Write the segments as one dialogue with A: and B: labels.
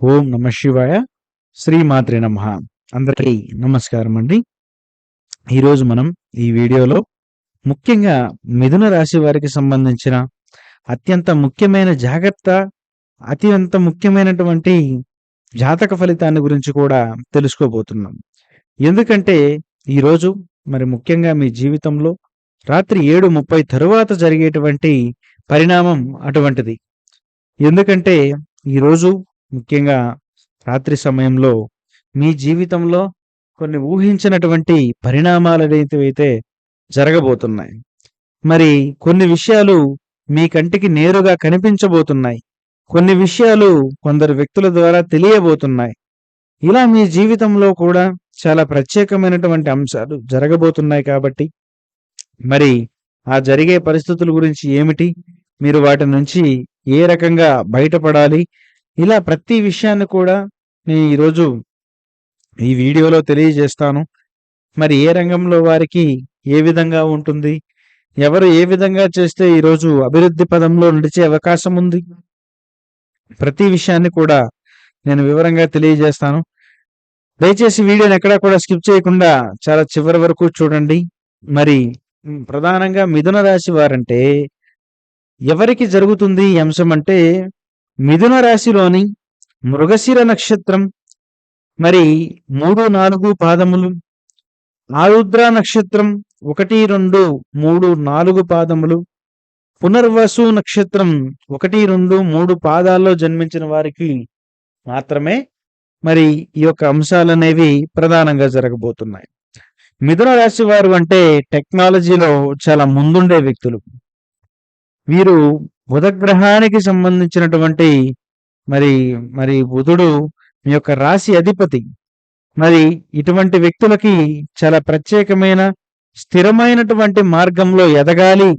A: ఓం నమ శివాయ. శ్రీమాత్రే నమః. అందరికీ నమస్కారం అండి. ఈరోజు మనం ఈ వీడియోలో ముఖ్యంగా మిథున రాశి వారికి సంబంధించిన అత్యంత ముఖ్యమైన జాగ్రత్త, అత్యంత ముఖ్యమైనటువంటి జాతక ఫలితాన్ని గురించి కూడా తెలుసుకోబోతున్నాం. ఎందుకంటే ఈరోజు మరి ముఖ్యంగా మీ జీవితంలో రాత్రి 7:30 తరువాత జరిగేటువంటి పరిణామం అటువంటిది. ఎందుకంటే ఈరోజు ముఖ్యంగా రాత్రి సమయంలో మీ జీవితంలో కొన్ని ఊహించినటువంటి పరిణామాలనేటివైతే జరగబోతున్నాయి. మరి కొన్ని విషయాలు మీ కంటికి నేరుగా కనిపించబోతున్నాయి. కొన్ని విషయాలు కొందరు వ్యక్తుల ద్వారా తెలియబోతున్నాయి. ఇలా మీ జీవితంలో కూడా చాలా ప్రత్యేకమైనటువంటి అంశాలు జరగబోతున్నాయి కాబట్టి మరి ఆ జరిగే పరిస్థితుల గురించి ఏమిటి? మీరు వాటి నుంచి ఏ రకంగా బయటపడాలి? ఇలా ప్రతి విషయాన్ని కూడా నేను ఈరోజు ఈ వీడియోలో తెలియజేస్తాను. మరి ఏ రంగంలో వారికి ఏ విధంగా ఉంటుంది? ఎవరు ఏ విధంగా చేస్తే ఈరోజు అభివృద్ధి పదంలో నడిచే అవకాశం ఉంది? ప్రతి విషయాన్ని కూడా నేను వివరంగా తెలియజేస్తాను. దయచేసి వీడియోని ఎక్కడా కూడా స్కిప్ చేయకుండా చాలా చివరి వరకు చూడండి. మరి ప్రధానంగా మిథున రాశి వారంటే ఎవరికి జరుగుతుంది ఈ అంశం అంటే మిథున రాశిలోని మృగశిర నక్షత్రం మరి 3, 4 పాదములు, ఆరుద్ర నక్షత్రం 1, 2, 3, 4 పాదములు, పునర్వసు నక్షత్రం 1, 2, 3 పాదాల్లో జన్మించిన వారికి మాత్రమే మరి ఈ యొక్క అంశాలనేవి ప్రధానంగా జరగబోతున్నాయి. మిథున రాశి వారు అంటే టెక్నాలజీలో చాలా ముందుండే వ్యక్తులు. వీరు బుధగ్రహానికి సంబంధించినటువంటి మరి మరి బుధుడు మీ యొక్క రాశి అధిపతి. మరి ఇటువంటి వ్యక్తులకి చాలా ప్రత్యేకమైన స్థిరమైనటువంటి మార్గంలో ఎదగాలి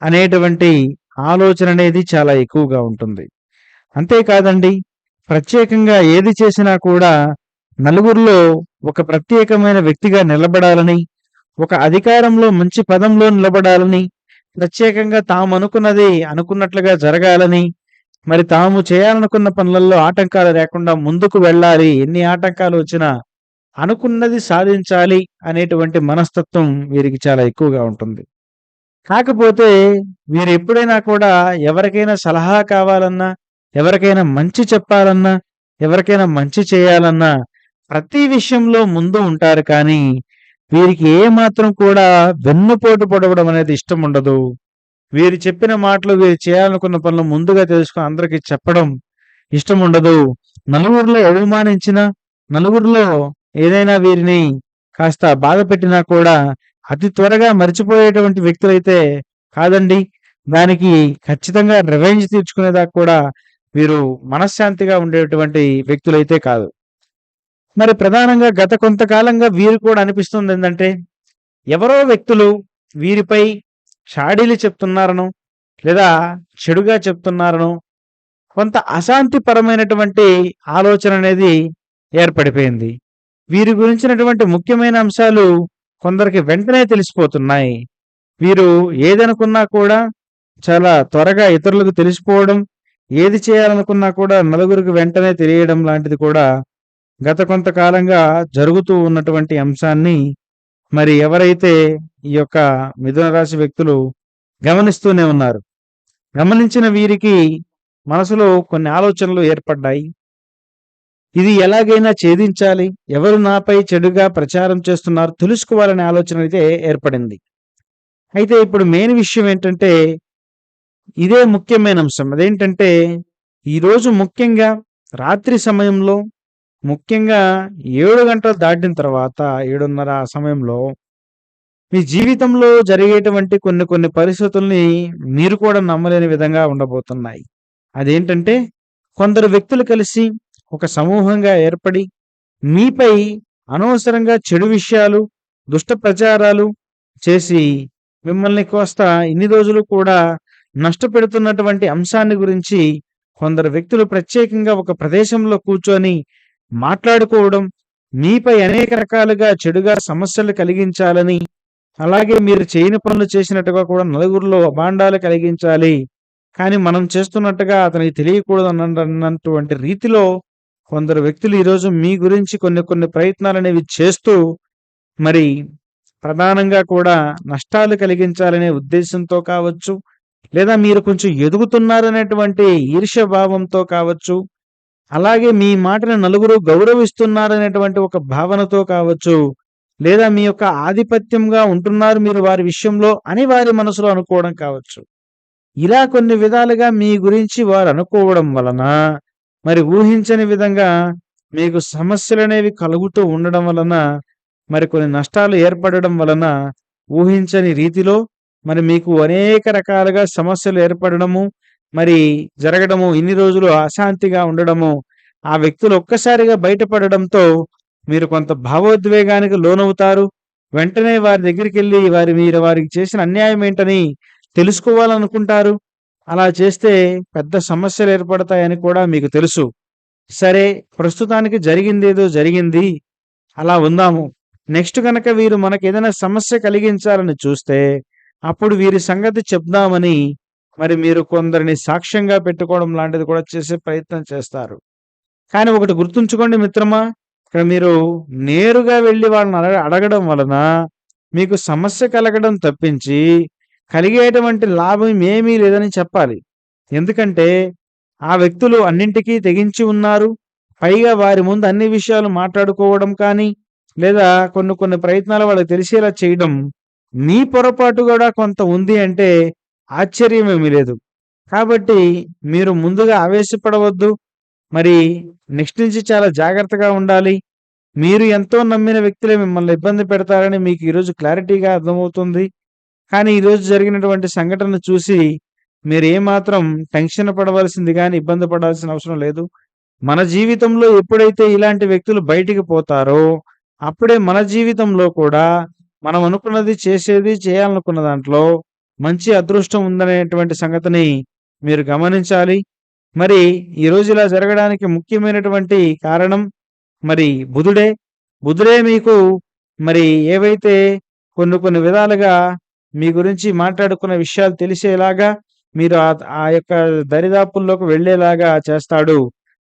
A: అనేటువంటి ఆలోచన అనేది చాలా ఎక్కువగా ఉంటుంది. అంతేకాదండి, ప్రత్యేకంగా ఏది చేసినా కూడా నలుగురిలో ఒక ప్రత్యేకమైన వ్యక్తిగా నిలబడాలని, ఒక అధికారంలో మంచి పదంలో నిలబడాలని, ప్రత్యేకంగా తాము అనుకున్నది అనుకున్నట్లుగా జరగాలని, మరి తాము చేయాలనుకున్న పనులలో ఆటంకాలు లేకుండా ముందుకు వెళ్ళాలి, ఎన్ని ఆటంకాలు వచ్చినా అనుకున్నది సాధించాలి అనేటువంటి మనస్తత్వం వీరికి చాలా ఎక్కువగా ఉంటుంది. కాకపోతే వీరు ఎప్పుడైనా కూడా ఎవరికైనా సలహా కావాలన్నా, ఎవరికైనా మంచి చెప్పాలన్నా, ఎవరికైనా మంచి చేయాలన్నా ప్రతి విషయంలో ముందు ఉంటారు. కానీ వీరికి ఏ మాత్రం కూడా వెన్నుపోటు పొడవడం అనేది ఇష్టం ఉండదు. వీరు చెప్పిన మాటలు, వీరు చేయాలనుకున్న పనులు ముందుగా తెలుసుకుని అందరికీ చెప్పడం ఇష్టం ఉండదు. నలుగురిలో అవమానించినా, నలుగురిలో ఏదైనా వీరిని కాస్త బాధ పెట్టినా కూడా అతి త్వరగా మర్చిపోయేటువంటి వ్యక్తులైతే కాదండి. దానికి ఖచ్చితంగా రివెంజ్ తీర్చుకునేదాకా కూడా వీరు మనశ్శాంతిగా ఉండేటువంటి వ్యక్తులైతే కాదు. మరి ప్రధానంగా గత కొంతకాలంగా వీరు కూడా అనిపిస్తుంది ఏంటంటే ఎవరో వ్యక్తులు వీరిపై చాడీలు చెప్తున్నారనో లేదా చెడుగా చెప్తున్నారనో కొంత అశాంతిపరమైనటువంటి ఆలోచన అనేది ఏర్పడిపోయింది. వీరి గురించినటువంటి ముఖ్యమైన అంశాలు కొందరికి వెంటనే తెలిసిపోతున్నాయి. వీరు ఏదనుకున్నా కూడా చాలా త్వరగా ఇతరులకు తెలిసిపోవడం, ఏది చేయాలనుకున్నా కూడా నలుగురికి వెంటనే తెలియడం లాంటిది కూడా గత కొంతకాలంగా జరుగుతూ ఉన్నటువంటి అంశాన్ని మరి ఎవరైతే ఈ యొక్క మిథున రాశి వ్యక్తులు గమనిస్తూనే ఉన్నారు. గమనించిన వీరికి మనసులో కొన్ని ఆలోచనలు ఏర్పడ్డాయి. ఇది ఎలాగైనా ఛేదించాలి, ఎవరు నాపై చెడుగా ప్రచారం చేస్తున్నారు తెలుసుకోవాలనే ఆలోచన అయితే ఏర్పడింది. అయితే ఇప్పుడు మెయిన్ విషయం ఏంటంటే ఇదే ముఖ్యమైన అంశం. అదేంటంటే ఈరోజు ముఖ్యంగా రాత్రి సమయంలో, ముఖ్యంగా 7 గంటలు దాటిన తర్వాత 7:30 ఆ సమయంలో మీ జీవితంలో జరిగేటువంటి కొన్ని పరిస్థితుల్ని మీరు కూడా నమ్మలేని విధంగా ఉండబోతున్నాయి. అదేంటంటే కొందరు వ్యక్తులు కలిసి ఒక సమూహంగా ఏర్పడి మీపై అనవసరంగా చెడు విషయాలు, దుష్ట ప్రచారాలు చేసి మిమ్మల్ని కాస్త ఇన్ని రోజులు కూడా నష్టపెడుతున్నటువంటి అంశాన్ని గురించి కొందరు వ్యక్తులు ప్రత్యేకంగా ఒక ప్రదేశంలో కూర్చొని మాట్లాడుకోవడం, మీపై అనేక రకాలుగా చెడుగా సమస్యలు కలిగించాలని, అలాగే మీరు చేయని పనులు చేసినట్టుగా కూడా నలుగురిలో అభాండాలు కలిగించాలి, కానీ మనం చేస్తున్నట్టుగా అతనికి తెలియకూడదు అన్నటువంటి రీతిలో కొందరు వ్యక్తులు ఈరోజు మీ గురించి కొన్ని ప్రయత్నాలనేవి చేస్తూ మరి ప్రధానంగా కూడా నష్టాలు కలిగించాలనే ఉద్దేశంతో కావచ్చు, లేదా మీరు కొంచెం ఎదుగుతున్నారనేటువంటి ఈర్ష్య భావంతో కావచ్చు, అలాగే మీ మాటను నలుగురు గౌరవిస్తున్నారనేటువంటి ఒక భావనతో కావచ్చు, లేదా మీ యొక్క ఆధిపత్యంగా ఉంటున్నారు మీరు వారి విషయంలో అని వారి మనసులో అనుకోవడం కావచ్చు. ఇలా కొన్ని విధాలుగా మీ గురించి వారు అనుకోవడం వలన, మరి ఊహించని విధంగా మీకు సమస్యలనేవి కలుగుతూ ఉండడం వలన, మరి కొన్ని నష్టాలు ఏర్పడడం వలన, ఊహించని రీతిలో మరి మీకు అనేక రకాలుగా సమస్యలు ఏర్పడడము, మరి జరగడము, ఇన్ని రోజులు అశాంతిగా ఉండడము, ఆ వ్యక్తులు ఒక్కసారిగా బయటపడడంతో మీరు కొంత భావోద్వేగానికి లోనవుతారు. వెంటనే వారి దగ్గరికెళ్ళి మీరు వారికి చేసిన అన్యాయం ఏంటని తెలుసుకోవాలనుకుంటారు. అలా చేస్తే పెద్ద సమస్యలు ఏర్పడతాయని కూడా మీకు తెలుసు. సరే, ప్రస్తుతానికి జరిగిందేదో జరిగింది. అలా ఉందాము. నెక్స్ట్ గనక వీరు మనకేదైనా సమస్య కలిగించాలని చూస్తే, అప్పుడు వీరి సంగతి చెప్దామని మరి మీరు కొందరిని సాక్ష్యంగా పెట్టుకోవడం లాంటిది కూడా చేసే ప్రయత్నం చేస్తారు. కానీ ఒకటి గుర్తుంచుకోండి మిత్రమా, ఇక్కడ మీరు నేరుగా వెళ్లి వాళ్ళని అడగడం వలన మీకు సమస్య కలగడం తప్పించి కలిగేటువంటి లాభం ఏమీ లేదని చెప్పాలి. ఎందుకంటే ఆ వ్యక్తులు అన్నింటికీ తెగించి ఉన్నారు. పైగా వారి ముందు అన్ని విషయాలు మాట్లాడుకోవడం కానీ, లేదా కొన్ని ప్రయత్నాలు వాళ్ళకి తెలిసేలా చేయడం, మీ పొరపాటు కూడా కొంత ఉంది అంటే ఆశ్చర్యమేమీ లేదు. కాబట్టి మీరు ముందుగా ఆవేశపడవద్దు. మరి నెక్స్ట్ నుంచి చాలా జాగ్రత్తగా ఉండాలి. మీరు ఎంతో నమ్మిన వ్యక్తులే మిమ్మల్ని ఇబ్బంది పెడతారని మీకు ఈరోజు క్లారిటీగా అర్థమవుతుంది. కానీ ఈరోజు జరిగినటువంటి సంఘటన చూసి మీరేమాత్రం టెన్షన్ పడవలసింది గాని, ఇబ్బంది పడాల్సిన అవసరం లేదు. మన జీవితంలో ఎప్పుడైతే ఇలాంటి వ్యక్తులు బయటికి పోతారో, అప్పుడే మన జీవితంలో కూడా మనం అనుకున్నది చేసేది, చేయాలనుకున్న దాంట్లో మంచి అదృష్టం ఉందనేటువంటి సంగతిని మీరు గమనించాలి. మరి ఈరోజు ఇలా జరగడానికి ముఖ్యమైనటువంటి కారణం మరి బుధుడే. బుధుడే మీకు మరి ఏవైతే కొన్ని విధాలుగా మీ గురించి మాట్లాడుకున్న విషయాలు తెలిసేలాగా, మీరు ఆ యొక్క దరిదాపుల్లోకి వెళ్ళేలాగా చేస్తాడు.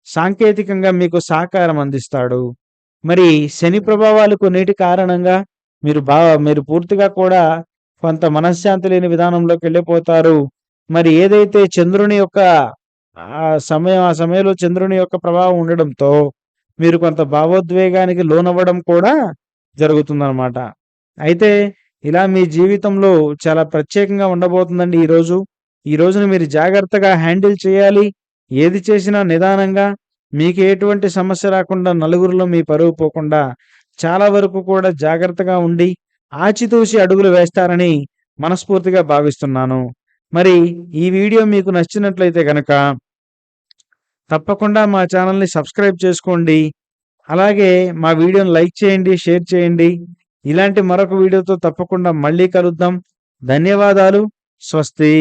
A: సాంకేతికంగా మీకు సహకారం అందిస్తాడు. మరి శని ప్రభావాలు కొన్నిటి కారణంగా మీరు పూర్తిగా కూడా కొంత మనశ్శాంతి లేని విధానంలోకి వెళ్ళిపోతారు. మరి ఏదైతే చంద్రుని యొక్క ఆ సమయంలో చంద్రుని యొక్క ప్రభావం ఉండడంతో మీరు కొంత భావోద్వేగానికి లోనవ్వడం కూడా జరుగుతుందన్నమాట. అయితే ఇలా మీ జీవితంలో చాలా ప్రత్యేకంగా ఉండబోతుందండి ఈరోజు. ఈ రోజున మీరు జాగ్రత్తగా హ్యాండిల్ చేయాలి. ఏది చేసినా నిదానంగా, మీకు ఎటువంటి సమస్య రాకుండా, నలుగురిలో మీ పరువు పోకుండా చాలా వరకు కూడా జాగ్రత్తగా ఉండి ఆచితూచి అడుగులు వేస్తారని మనస్ఫూర్తిగా భావిస్తున్నాను. మరి ఈ వీడియో మీకు నచ్చినట్లయితే గనక తప్పకుండా మా ఛానల్‌ని సబ్స్క్రైబ్ చేసుకోండి. అలాగే మా వీడియోని లైక్ చేయండి, షేర్ చేయండి. ఇలాంటి మరొక వీడియోతో తప్పకుండా మళ్ళీ కలుద్దాం. ధన్యవాదాలు. స్వస్తి.